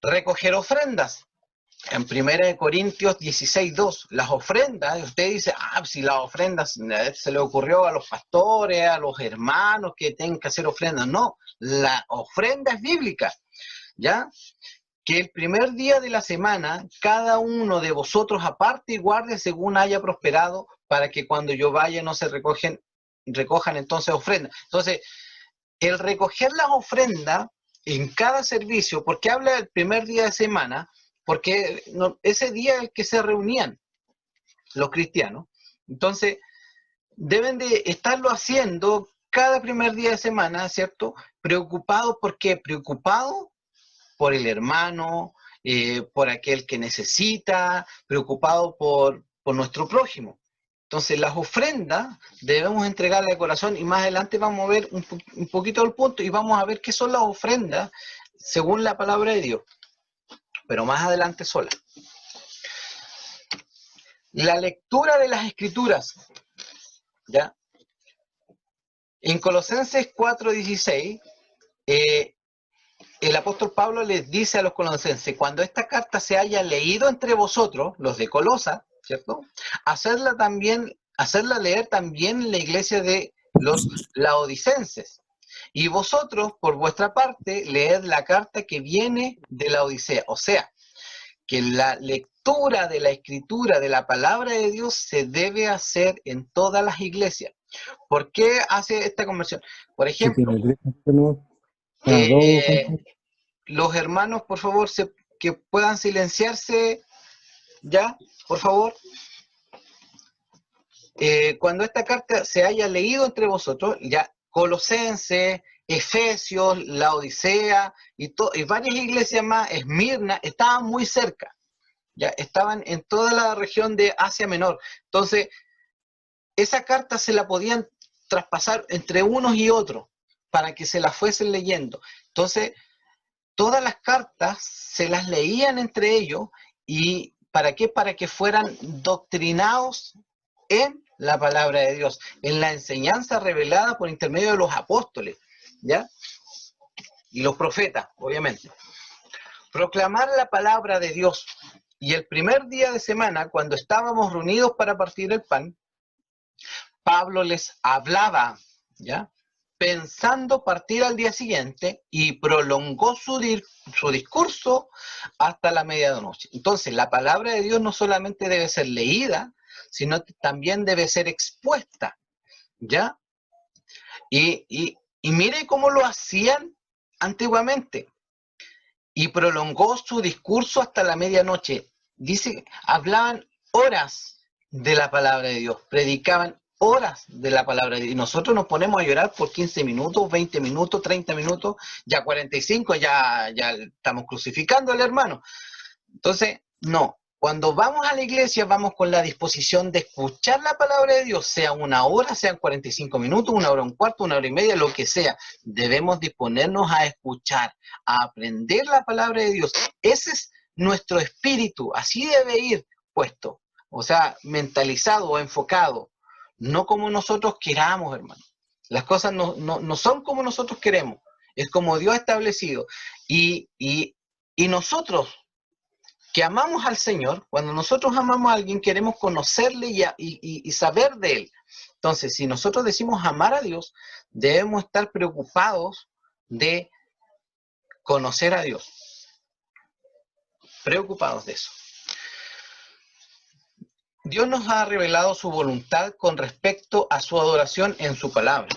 Recoger ofrendas. En 1 Corintios 16:2, las ofrendas, usted dice, si las ofrendas se le ocurrió a los pastores, a los hermanos que tienen que hacer ofrendas. No, la ofrenda es bíblica, ¿ya? Que el primer día de la semana, cada uno de vosotros aparte y guarde según haya prosperado, para que cuando yo vaya no se recojan entonces ofrendas. Entonces, el recoger las ofrendas en cada servicio, porque habla del primer día de semana, porque ese día es el que se reunían los cristianos. Entonces, deben de estarlo haciendo cada primer día de semana, ¿cierto? Preocupados, ¿por qué? Preocupados por el hermano, por aquel que necesita, preocupado por nuestro prójimo. Entonces, las ofrendas debemos entregarle de corazón, y más adelante vamos a ver un poquito el punto y vamos a ver qué son las ofrendas según la palabra de Dios, pero más adelante sola. La lectura de las Escrituras, ¿ya? En Colosenses 4:16, el apóstol Pablo les dice a los colosenses: cuando esta carta se haya leído entre vosotros, los de Colosa, ¿cierto? Hacerla leer también en la iglesia de los laodicenses. Y vosotros, por vuestra parte, leed la carta que viene de la Odisea. O sea, que la lectura de la escritura de la palabra de Dios se debe hacer en todas las iglesias. ¿Por qué hace esta conversión? Por Sí, ejemplo, tiene tres capítulos, dos eh, capítulos. los hermanos, por favor, que puedan silenciarse ya, por favor. Cuando esta carta se haya leído entre vosotros, ya Colosenses, Efesios, la Odisea y varias iglesias más, Esmirna, estaban muy cerca, ya estaban en toda la región de Asia Menor. Entonces, esa carta se la podían traspasar entre unos y otros para que se la fuesen leyendo. Entonces, todas las cartas se las leían entre ellos. ¿Y para qué? Para que fueran doctrinados en la palabra de Dios, en la enseñanza revelada por intermedio de los apóstoles, ¿ya? Y los profetas, obviamente. Proclamar la palabra de Dios. Y el primer día de semana, cuando estábamos reunidos para partir el pan, Pablo les hablaba, ¿ya? Pensando partir al día siguiente, y prolongó su discurso hasta la medianoche. Entonces, la palabra de Dios no solamente debe ser leída, sino que también debe ser expuesta, ¿ya? Y mire cómo lo hacían antiguamente. Y prolongó su discurso hasta la medianoche. Dice, hablaban horas de la palabra de Dios, predicaban horas de la palabra de Dios. Y nosotros nos ponemos a llorar por 15 minutos, 20 minutos, 30 minutos, ya 45, ya estamos crucificando al hermano. Entonces, no. Cuando vamos a la iglesia, vamos con la disposición de escuchar la palabra de Dios, sea una hora, sean 45 minutos, una hora, un cuarto, una hora y media, lo que sea. Debemos disponernos a escuchar, a aprender la palabra de Dios. Ese es nuestro espíritu, así debe ir puesto, o sea, mentalizado o enfocado, no como nosotros queramos, hermano. Las cosas no son como nosotros queremos, es como Dios ha establecido. Y nosotros, que amamos al Señor, cuando nosotros amamos a alguien, queremos conocerle y saber de Él. Entonces, si nosotros decimos amar a Dios, debemos estar preocupados de conocer a Dios. Preocupados de eso. Dios nos ha revelado su voluntad con respecto a su adoración en su palabra.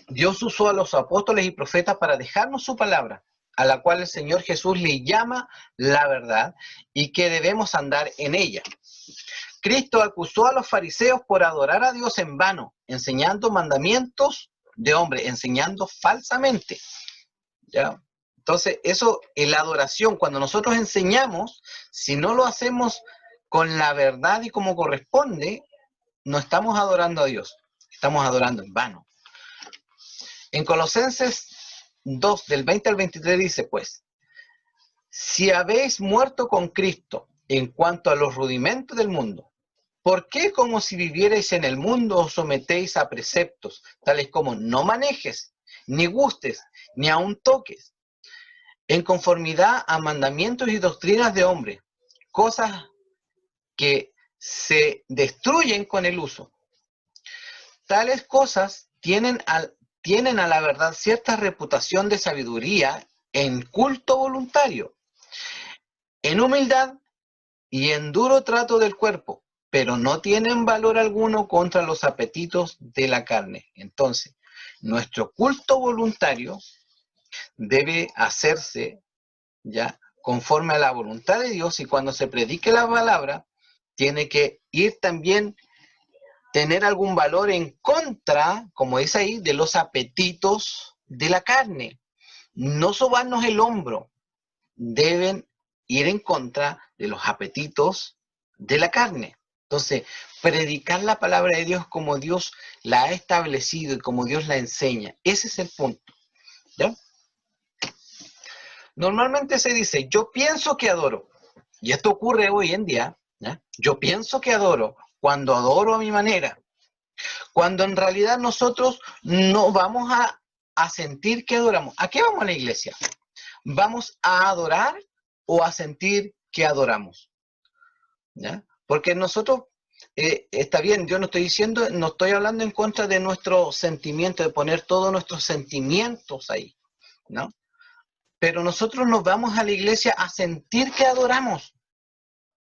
Dios usó a los apóstoles y profetas para dejarnos su palabra, a la cual el Señor Jesús le llama la verdad y que debemos andar en ella. Cristo acusó a los fariseos por adorar a Dios en vano, enseñando mandamientos de hombre, enseñando falsamente, ¿ya? Entonces, eso, en la adoración, cuando nosotros enseñamos, si no lo hacemos con la verdad y como corresponde, no estamos adorando a Dios, estamos adorando en vano. En Colosenses 2, del 20 al 23 dice, pues, si habéis muerto con Cristo en cuanto a los rudimentos del mundo, ¿por qué, como si vivierais en el mundo, os sometéis a preceptos, tales como no manejes, ni gustes, ni aun toques, en conformidad a mandamientos y doctrinas de hombre, cosas que se destruyen con el uso? Tales cosas tienen a la verdad cierta reputación de sabiduría en culto voluntario, en humildad y en duro trato del cuerpo, pero no tienen valor alguno contra los apetitos de la carne. Entonces, nuestro culto voluntario debe hacerse ya conforme a la voluntad de Dios, y cuando se predique la palabra, tiene que ir también tener algún valor en contra, como dice ahí, de los apetitos de la carne. No sobarnos el hombro, deben ir en contra de los apetitos de la carne. Entonces, predicar la palabra de Dios como Dios la ha establecido y como Dios la enseña. Ese es el punto. ¿Ya? Normalmente se dice, yo pienso que adoro. Y esto ocurre hoy en día. ¿Ya? Yo pienso que adoro cuando adoro a mi manera. Cuando en realidad nosotros no vamos a sentir que adoramos. ¿A qué vamos a la iglesia? ¿Vamos a adorar o a sentir que adoramos? ¿Ya? Porque nosotros, está bien, yo no estoy diciendo, no estoy hablando en contra de nuestro sentimiento, de poner todos nuestros sentimientos ahí, ¿no? Pero nosotros nos vamos a la iglesia a sentir que adoramos,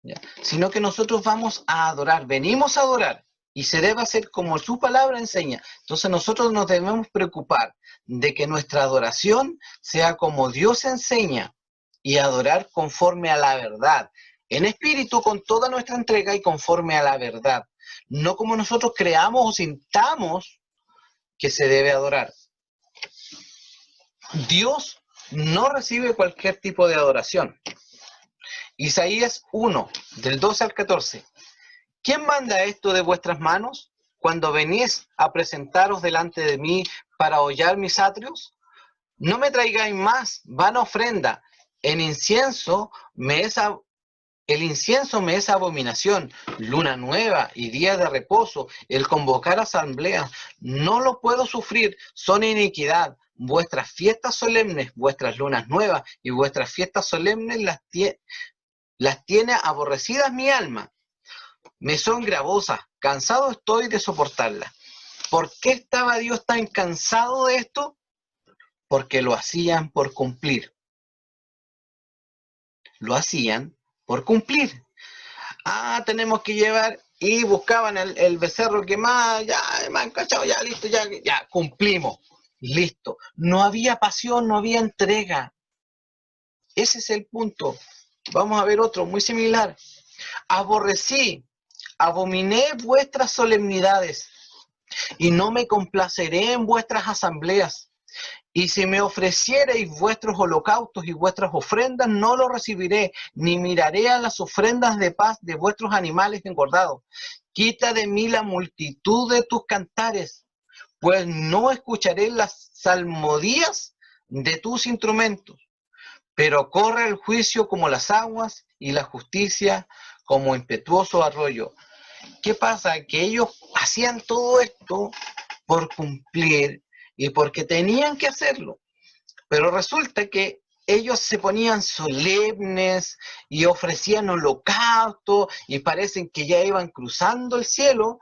¿ya? Sino que nosotros vamos a adorar, venimos a adorar, y se debe hacer como su palabra enseña. Entonces nosotros nos debemos preocupar de que nuestra adoración sea como Dios enseña, y adorar conforme a la verdad, en espíritu con toda nuestra entrega y conforme a la verdad, no como nosotros creamos o sintamos que se debe adorar. Dios no recibe cualquier tipo de adoración. Isaías 1, del 12 al 14. ¿Quién manda esto de vuestras manos cuando venís a presentaros delante de mí para hollar mis atrios? No me traigáis más vana ofrenda. El incienso me es abominación, luna nueva y día de reposo, el convocar asambleas, no lo puedo sufrir, son iniquidad. Vuestras fiestas solemnes, vuestras lunas nuevas y vuestras fiestas solemnes las tiene aborrecidas mi alma. Me son gravosas, cansado estoy de soportarlas. ¿Por qué estaba Dios tan cansado de esto? Porque lo hacían por cumplir. Lo hacían por cumplir. Tenemos que llevar, y buscaban el becerro que más, ya, me han cachado, ya, listo, ya, cumplimos, listo. No había pasión, no había entrega. Ese es el punto. Vamos a ver otro muy similar. Aborrecí, abominé vuestras solemnidades, y no me complaceré en vuestras asambleas. Y si me ofreciereis vuestros holocaustos y vuestras ofrendas, no lo recibiré, ni miraré a las ofrendas de paz de vuestros animales engordados. Quita de mí la multitud de tus cantares, pues no escucharé las salmodías de tus instrumentos. Pero corre el juicio como las aguas y la justicia como impetuoso arroyo. ¿Qué pasa? Que ellos hacían todo esto por cumplir y porque tenían que hacerlo. Pero resulta que ellos se ponían solemnes y ofrecían holocaustos y parecen que ya iban cruzando el cielo,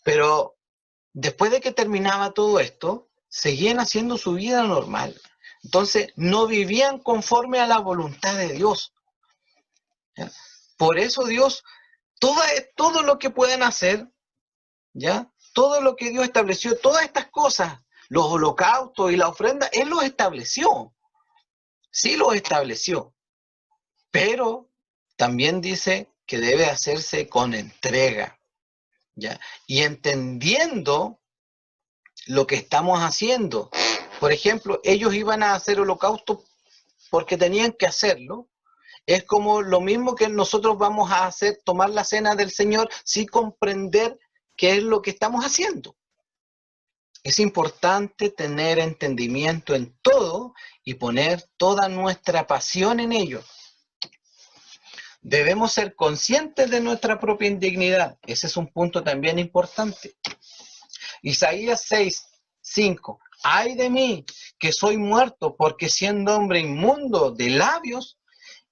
pero después de que terminaba todo esto, seguían haciendo su vida normal. Entonces, no vivían conforme a la voluntad de Dios. ¿Ya? Por eso Dios, todo lo que pueden hacer, ¿ya? Todo lo que Dios estableció, todas estas cosas, los holocaustos y la ofrenda, Él los estableció. Sí los estableció. Pero también dice que debe hacerse con entrega, ¿ya? Y entendiendo lo que estamos haciendo. Por ejemplo, ellos iban a hacer holocausto porque tenían que hacerlo. Es como lo mismo que nosotros vamos a hacer, tomar la cena del Señor sin comprender qué es lo que estamos haciendo. Es importante tener entendimiento en todo y poner toda nuestra pasión en ello. Debemos ser conscientes de nuestra propia indignidad. Ese es un punto también importante. Isaías 6:5. Ay de mí, que soy muerto, porque siendo hombre inmundo de labios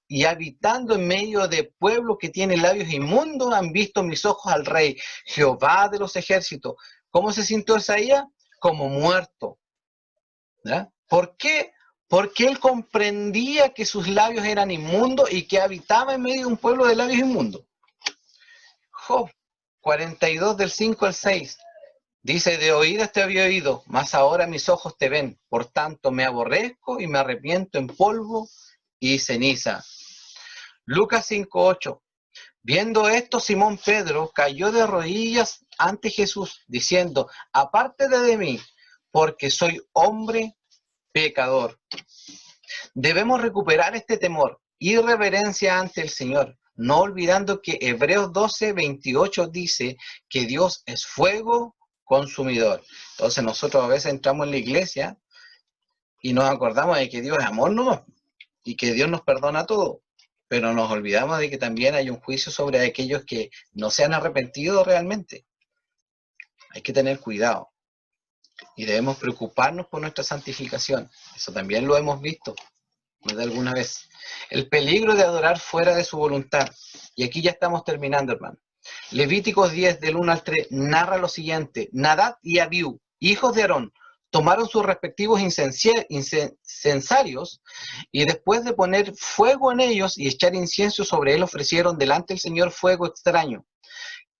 y habitando en medio de pueblo que tiene labios inmundos, han visto mis ojos al Rey, Jehová de los ejércitos. ¿Cómo se sintió Isaías? Como muerto. ¿Ya? ¿Por qué? Porque él comprendía que sus labios eran inmundos y que habitaba en medio de un pueblo de labios inmundos. Job 42 del 5 al 6. Dice, de oídas te había oído, mas ahora mis ojos te ven. Por tanto me aborrezco y me arrepiento en polvo y ceniza. Lucas 5:8. Viendo esto, Simón Pedro cayó de rodillas ante Jesús, diciendo, apártate de mí, porque soy hombre pecador. Debemos recuperar este temor y reverencia ante el Señor. no olvidando que Hebreos 12:28 dice que Dios es fuego consumidor. Entonces nosotros a veces entramos en la iglesia y nos acordamos de que Dios es amor nomás y que Dios nos perdona todo, pero nos olvidamos de que también hay un juicio sobre aquellos que no se han arrepentido realmente. Hay que tener cuidado y debemos preocuparnos por nuestra santificación. Eso también lo hemos visto más de alguna vez. El peligro de adorar fuera de su voluntad. Y aquí ya estamos terminando, hermano. Levíticos 10, del 1 al 3, narra lo siguiente. Nadab y Abiú, hijos de Aarón, tomaron sus respectivos incensarios y después de poner fuego en ellos y echar incienso sobre él, ofrecieron delante del Señor fuego extraño,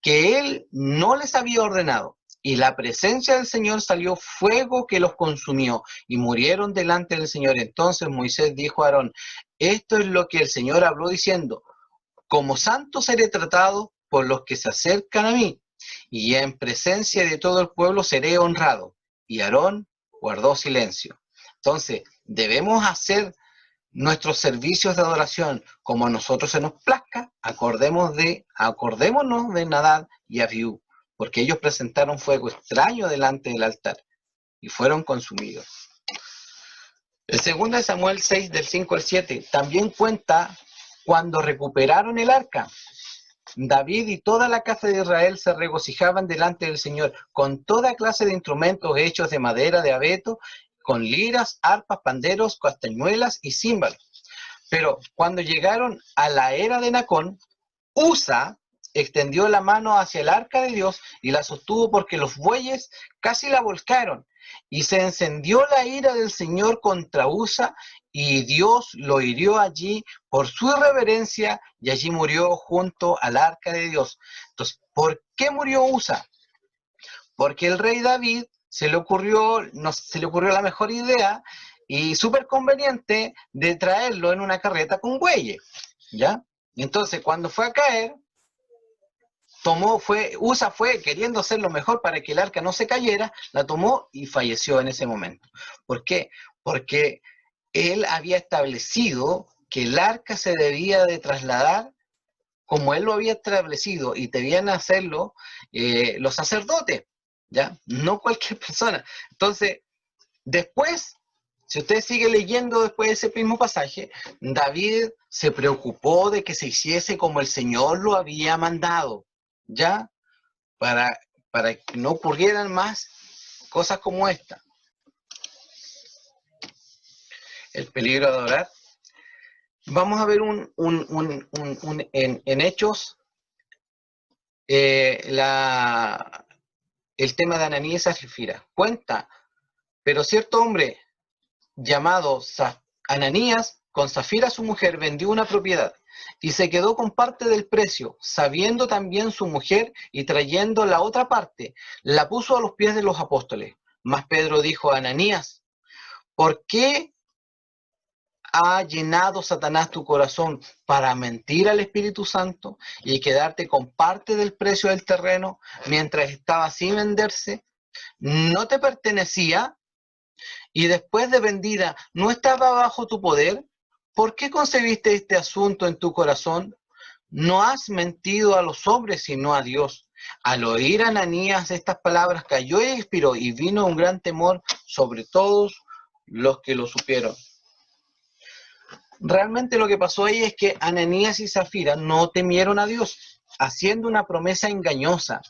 que él no les había ordenado. Y la presencia del Señor salió fuego que los consumió, y murieron delante del Señor. Entonces Moisés dijo a Aarón, esto es lo que el Señor habló diciendo, como santo seré tratado por los que se acercan a mí, y en presencia de todo el pueblo seré honrado. Y Aarón guardó silencio. Entonces, debemos hacer nuestros servicios de adoración como a nosotros se nos plazca. Acordémonos de Nadab y Abiú, porque ellos presentaron fuego extraño delante del altar y fueron consumidos. El 2 Samuel 6, del 5 al 7, también cuenta cuando recuperaron el arca. David y toda la casa de Israel se regocijaban delante del Señor con toda clase de instrumentos hechos de madera de abeto, con liras, arpas, panderos, castañuelas y címbalos. Pero cuando llegaron a la era de Nacón, Usa extendió la mano hacia el arca de Dios y la sostuvo porque los bueyes casi la volcaron. Y se encendió la ira del Señor contra Usa, y Dios lo hirió allí por su irreverencia, y allí murió junto al arca de Dios. Entonces, ¿por qué murió Usa? Porque el rey David se le ocurrió la mejor idea y súper conveniente de traerlo en una carreta con bueyes, ¿ya? Entonces, cuando fue a caer, Usa fue queriendo hacer lo mejor para que el arca no se cayera, la tomó y falleció en ese momento. ¿Por qué? Porque él había establecido que el arca se debía de trasladar como él lo había establecido y debían hacerlo los sacerdotes, ¿ya? No cualquier persona. Entonces, después, si usted sigue leyendo después de ese mismo pasaje, David se preocupó de que se hiciese como el Señor lo había mandado, ¿ya? Para que no ocurrieran más cosas como esta. El peligro de adorar. Vamos a ver en Hechos el tema de Ananías y Zafira. Cuenta, pero cierto hombre llamado Ananías, con Zafira su mujer, vendió una propiedad y se quedó con parte del precio, sabiendo también su mujer, y trayendo la otra parte, la puso a los pies de los apóstoles. Mas Pedro dijo a Ananías, ¿por qué ha llenado Satanás tu corazón para mentir al Espíritu Santo y quedarte con parte del precio del terreno mientras estaba sin venderse? ¿No te pertenecía? Y después de vendida, ¿no estaba bajo tu poder? ¿Por qué concebiste este asunto en tu corazón? No has mentido a los hombres, sino a Dios. Al oír Ananías estas palabras, cayó y expiró, y vino un gran temor sobre todos los que lo supieron. Realmente lo que pasó ahí es que Ananías y Zafira no temieron a Dios, haciendo una promesa engañosa.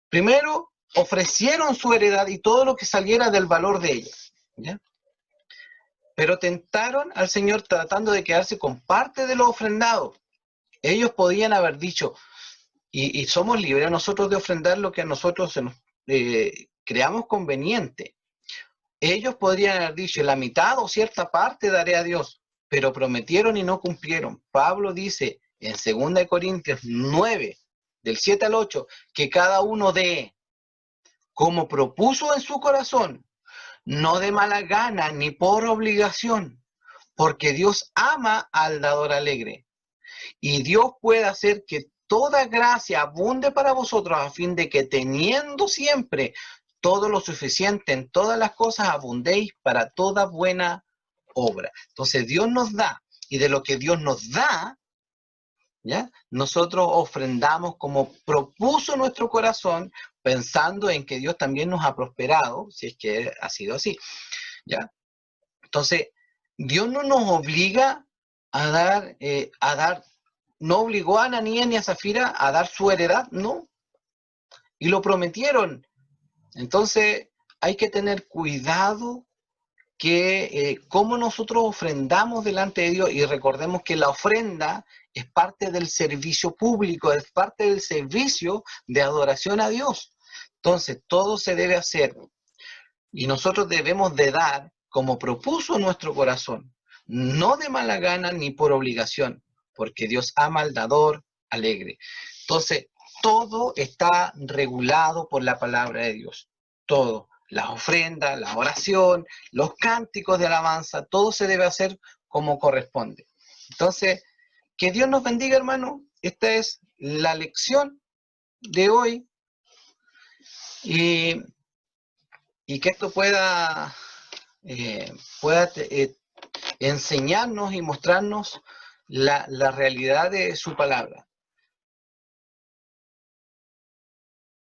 Primero, ofrecieron su heredad y todo lo que saliera del valor de ella, ¿ya? Pero tentaron al Señor tratando de quedarse con parte de lo ofrendado. Ellos podían haber dicho, y somos libres nosotros de ofrendar lo que a nosotros creamos conveniente. Ellos podrían haber dicho, la mitad o cierta parte daré a Dios, pero prometieron y no cumplieron. Pablo dice en 2 Corintios 9, del 7 al 8, que cada uno dé como propuso en su corazón, no de mala gana ni por obligación, porque Dios ama al dador alegre. Y Dios puede hacer que toda gracia abunde para vosotros, a fin de que teniendo siempre todo lo suficiente en todas las cosas, abundéis para toda buena obra. Entonces Dios nos da, y de lo que Dios nos da, ¿ya? Nosotros ofrendamos como propuso nuestro corazón, pensando en que Dios también nos ha prosperado, si es que ha sido así, ¿ya? Entonces, Dios no nos obliga a dar, no obligó a Ananías ni a Zafira a dar su heredad, no, y lo prometieron. Entonces, hay que tener cuidado que cómo nosotros ofrendamos delante de Dios, y recordemos que la ofrenda es parte del servicio público, es parte del servicio de adoración a Dios. Entonces, todo se debe hacer y nosotros debemos de dar como propuso nuestro corazón, no de mala gana ni por obligación, porque Dios ama al dador alegre. Entonces, todo está regulado por la palabra de Dios, todo. Las ofrendas, la oración, los cánticos de alabanza, todo se debe hacer como corresponde. Entonces, que Dios nos bendiga, hermano. Esta es la lección de hoy y, y que esto pueda enseñarnos y mostrarnos la realidad de su palabra.